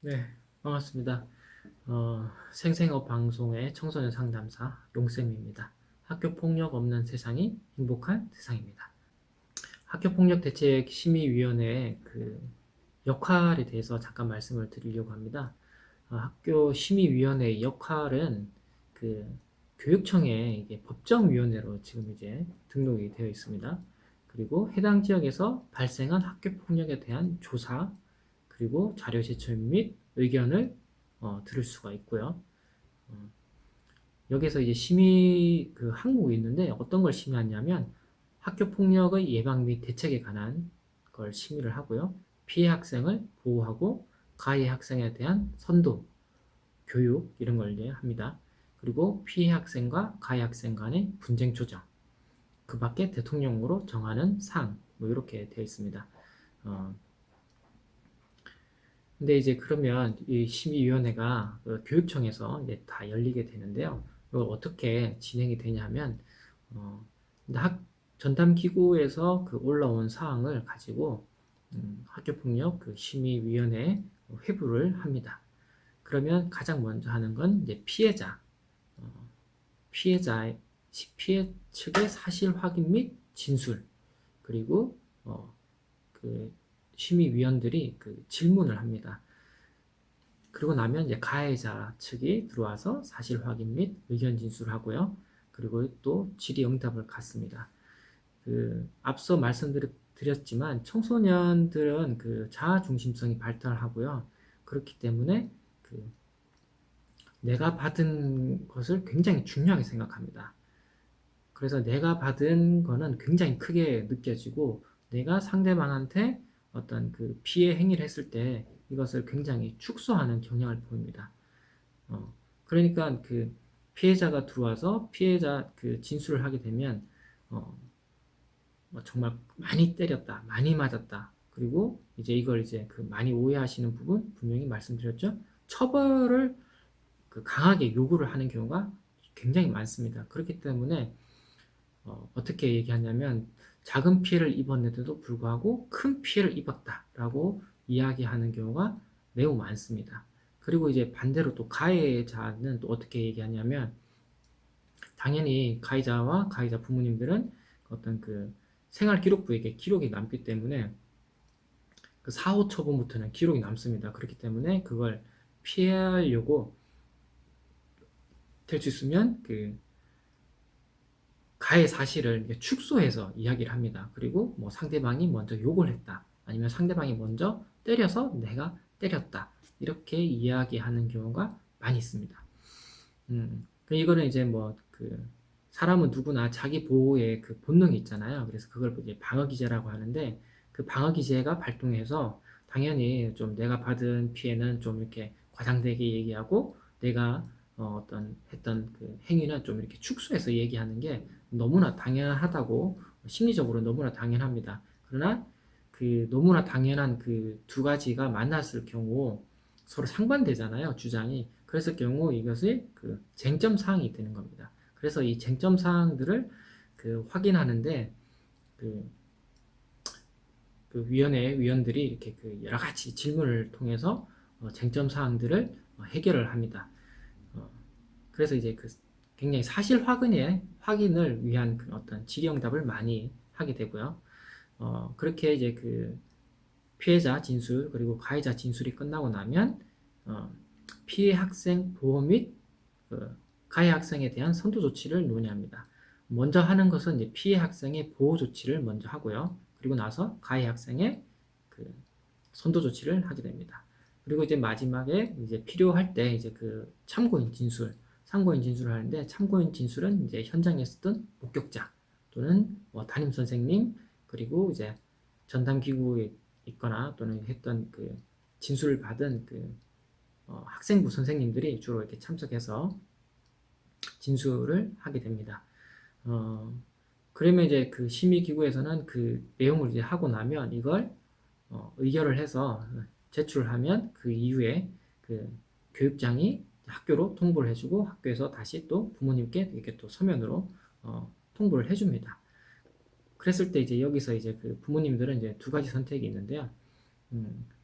네, 반갑습니다. 생생업 방송의 청소년 상담사 용쌤입니다. 학교 폭력 없는 세상이 행복한 세상입니다. 학교 폭력 대책 심의위원회의 역할에 대해서 잠깐 말씀을 드리려고 합니다. 학교 심의위원회의 역할은 그 교육청에 이게 법정위원회로 지금 이제 등록이 되어 있습니다. 그리고 해당 지역에서 발생한 학교 폭력에 대한 조사, 그리고 자료 제출 및 의견을 들을 수가 있고요. 어, 여기서 이제 심의 항목이 있는데 어떤 걸 심의하냐면 학교 폭력의 예방 및 대책에 관한 걸 심의를 하고요. 피해 학생을 보호하고 가해 학생에 대한 선도, 교육 이런 걸 이제 합니다. 그리고 피해 학생과 가해 학생 간의 분쟁 조정, 그 밖에 대통령으로 정하는 상, 뭐 이렇게 되어 있습니다. 어, 근데 이제 그러면 이 심의위원회가 교육청에서 이제 다 열리게 되는데요. 이걸 어떻게 진행이 되냐면, 근데 전담기구에서 올라온 사항을 가지고 학교폭력 심의위원회에 회부를 합니다. 그러면 가장 먼저 하는 건 이제 어, 피해자, 피해 측의 사실 확인 및 진술, 그리고 그 심의위원들이 질문을 합니다. 그리고 나면 이제 가해자 측이 들어와서 사실 확인 및 의견 진술하고요. 그리고 또 질의응답을 갖습니다. 앞서 말씀드렸지만 청소년들은 자아 중심성이 발달하고요. 그렇기 때문에 그 내가 받은 것을 굉장히 중요하게 생각합니다. 그래서 내가 받은 거는 굉장히 크게 느껴지고 내가 상대방한테 어떤 피해 행위를 했을 때 이것을 굉장히 축소하는 경향을 보입니다. 그러니까 피해자가 들어와서 피해자 진술을 하게 되면 어, 정말 많이 때렸다, 많이 맞았다. 그리고 이제 이걸 이제 많이 오해하시는 부분 분명히 말씀드렸죠. 처벌을 강하게 요구를 하는 경우가 굉장히 많습니다. 그렇기 때문에 떻게 얘기하냐면 작은 피해를 입었는데도 불구하고 큰 피해를 입었다라고 이야기하는 경우가 매우 많습니다. 그리고 이제 반대로 또 가해자는 또 어떻게 얘기하냐면 당연히 가해자와 가해자 부모님들은 어떤 생활 기록부에 기록이 남기 때문에 사후 처분부터는 기록이 남습니다. 그렇기 때문에 그걸 피하려고 될 수 있으면 가해 사실을 축소해서 이야기를 합니다. 그리고 뭐 상대방이 먼저 욕을 했다. 아니면 상대방이 먼저 때려서 내가 때렸다. 이렇게 이야기하는 경우가 많이 있습니다. 이거는 이제 사람은 누구나 자기 보호의 본능이 있잖아요. 그래서 그걸 이제 방어 기제라고 하는데 그 방어 기제가 발동해서 당연히 좀 내가 받은 피해는 좀 이렇게 과장되게 얘기하고 내가 떤 했던 행위는 좀 이렇게 축소해서 얘기하는 게 너무나 당연하다고 심리적으로 너무나 당연합니다. 그러나 너무나 당연한 두 가지가 만났을 경우 서로 상반되잖아요, 주장이. 그랬을 경우 이것이 쟁점 사항이 되는 겁니다. 그래서 이 쟁점 사항들을 확인하는데 그, 위원회 위원들이 이렇게 여러 가지 질문을 통해서 쟁점 사항들을 해결을 합니다. 그래서 이제 굉장히 사실 확인을 위한 어떤 질의응답을 많이 하게 되고요. 그렇게 이제 피해자 진술 그리고 가해자 진술이 끝나고 나면 어, 피해 학생 보호 및 가해 학생에 대한 선도 조치를 논의합니다. 먼저 하는 것은 이제 피해 학생의 보호 조치를 먼저 하고요. 그리고 나서 가해 학생의 선도 조치를 하게 됩니다. 그리고 이제 마지막에 이제 필요할 때 이제 참고인 진술을 하는데 참고인 진술은 이제 현장에 있었던 목격자 또는 담임 선생님 그리고 이제 전담 기구에 있거나 또는 했던 진술을 받은 학생부 선생님들이 주로 이렇게 참석해서 진술을 하게 됩니다. 어, 그러면 이제 심의기구에서는 내용을 이제 하고 나면 이걸 의결을 해서 제출을 하면 그 이후에 교육장이 학교로 통보를 해주고 학교에서 다시 또 부모님께 이렇게 또 서면으로 통보를 해줍니다. 그랬을 때 이제 여기서 이제 부모님들은 이제 두 가지 선택이 있는데요.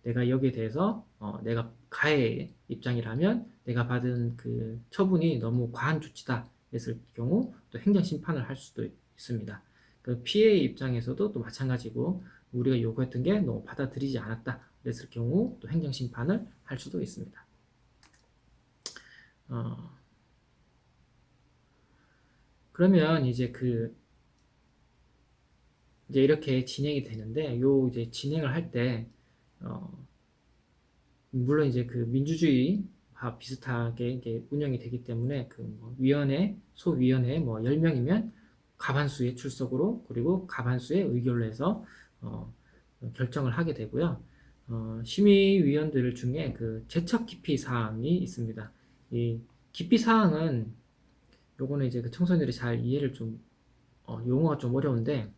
내가 여기에 대해서 내가 가해 입장이라면 내가 받은 그 처분이 너무 과한 조치다 했을 경우 또 행정심판을 할 수도 있습니다. 그 피해의 입장에서도 또 마찬가지고 우리가 요구했던 게 너무 받아들이지 않았다 그랬을 경우 또 행정심판을 할 수도 있습니다. 그러면 이제 이제 이렇게 진행이 되는데 이제 진행을 할 때 물론 이제 그 민주주의와 비슷하게 이게 운영이 되기 때문에 뭐 위원회, 소위원회 뭐 10명이면 과반수의 출석으로 그리고 과반수의 의결로 해서 결정을 하게 되고요. 심의위원들 중에 그 제척 기피 사항이 있습니다. 이 기피 사항은 요거는 이제 그 청소년들이 잘 이해를 좀 용어가 좀 어려운데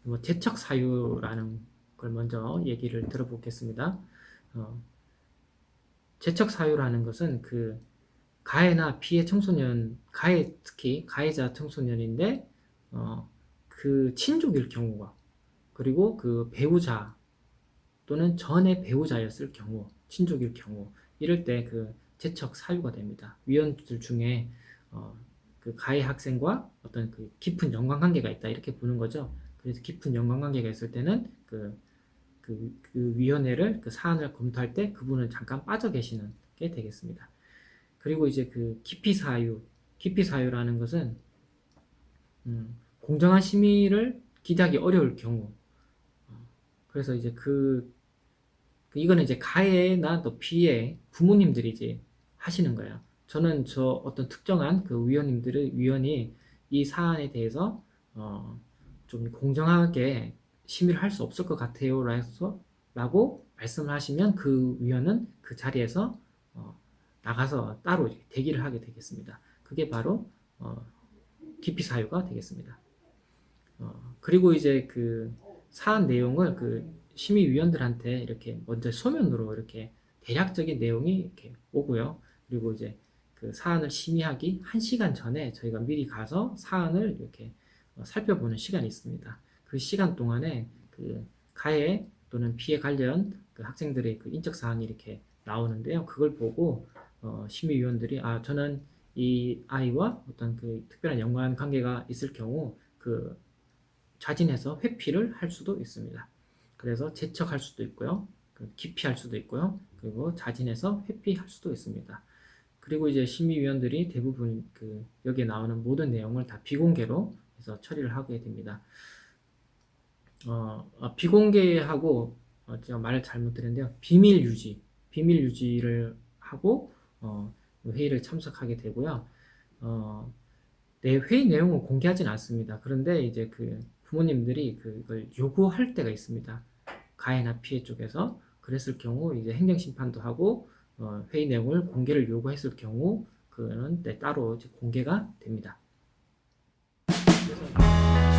뭐 제척 사유라는 걸 먼저 얘기를 들어보겠습니다. 제척 사유라는 것은 그 가해나 피해 청소년, 특히 가해자 청소년인데 그 친족일 경우가 그리고 그 배우자 또는 전의 배우자였을 경우, 친족일 경우 이럴 때 그 제척 사유가 됩니다. 위원들 중에 그 가해 학생과 어떤 그 깊은 연관관계가 있다 이렇게 보는 거죠. 그래서 깊은 연관관계가 있을 때는 그 위원회를 그 사안을 검토할 때 그분은 잠깐 빠져 계시는 게 되겠습니다. 그리고 이제 그 기피 사유라는 것은 공정한 심의를 기대하기 어려울 경우. 그래서 이제 이거는 이제 가해나 또 피해 부모님들이 이제 하시는 거예요. 저는 어떤 특정한 그 위원이 이 사안에 대해서 좀 공정하게 심의를 할 수 없을 것 같아요. 라고 말씀을 하시면 그 위원은 그 자리에서 나가서 따로 대기를 하게 되겠습니다. 그게 바로 기피 사유가 되겠습니다. 그리고 이제 그 사안 내용을 그 심의위원들한테 이렇게 먼저 소면으로 이렇게 대략적인 내용이 이렇게 오고요. 그리고 이제 그 사안을 심의하기 1시간 전에 저희가 미리 가서 사안을 이렇게 살펴보는 시간이 있습니다. 그 시간 동안에 그 가해 또는 피해 관련 그 학생들의 그 인적 사항이 이렇게 나오는데요. 그걸 보고 심의위원들이 저는 이 아이와 어떤 그 특별한 연관 관계가 있을 경우 그 자진해서 회피를 할 수도 있습니다. 그래서 제척할 수도 있고요. 기피할 수도 있고요. 그리고 자진해서 회피할 수도 있습니다. 그리고 이제 심의위원들이 대부분 여기에 나오는 모든 내용을 다 비공개로 해서 처리를 하게 됩니다. 비공개하고 제가 말을 잘못 드렸는데요. 비밀 유지를 하고 회의를 참석하게 되고요. 회의 내용은 공개하진 않습니다. 그런데 이제 그 부모님들이 그걸 요구할 때가 있습니다. 가해나 피해 쪽에서 그랬을 경우 이제 행정심판도 하고 회의 내용을 공개를 요구했을 경우 그는 따로 이제 공개가 됩니다. 그래서